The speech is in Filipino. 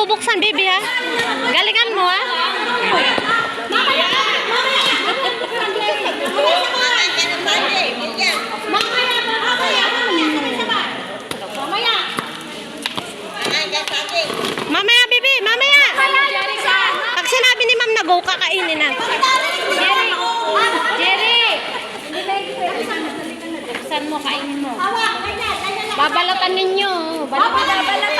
bubuksan, baby, ha? Galingan mo, ha? Mamaya, baby, mamaya. Pag sinabi ni ma'am na go, kakainin na. Jerry! Buksan mo, kainin mo. Babalatan ninyo. Babalatan.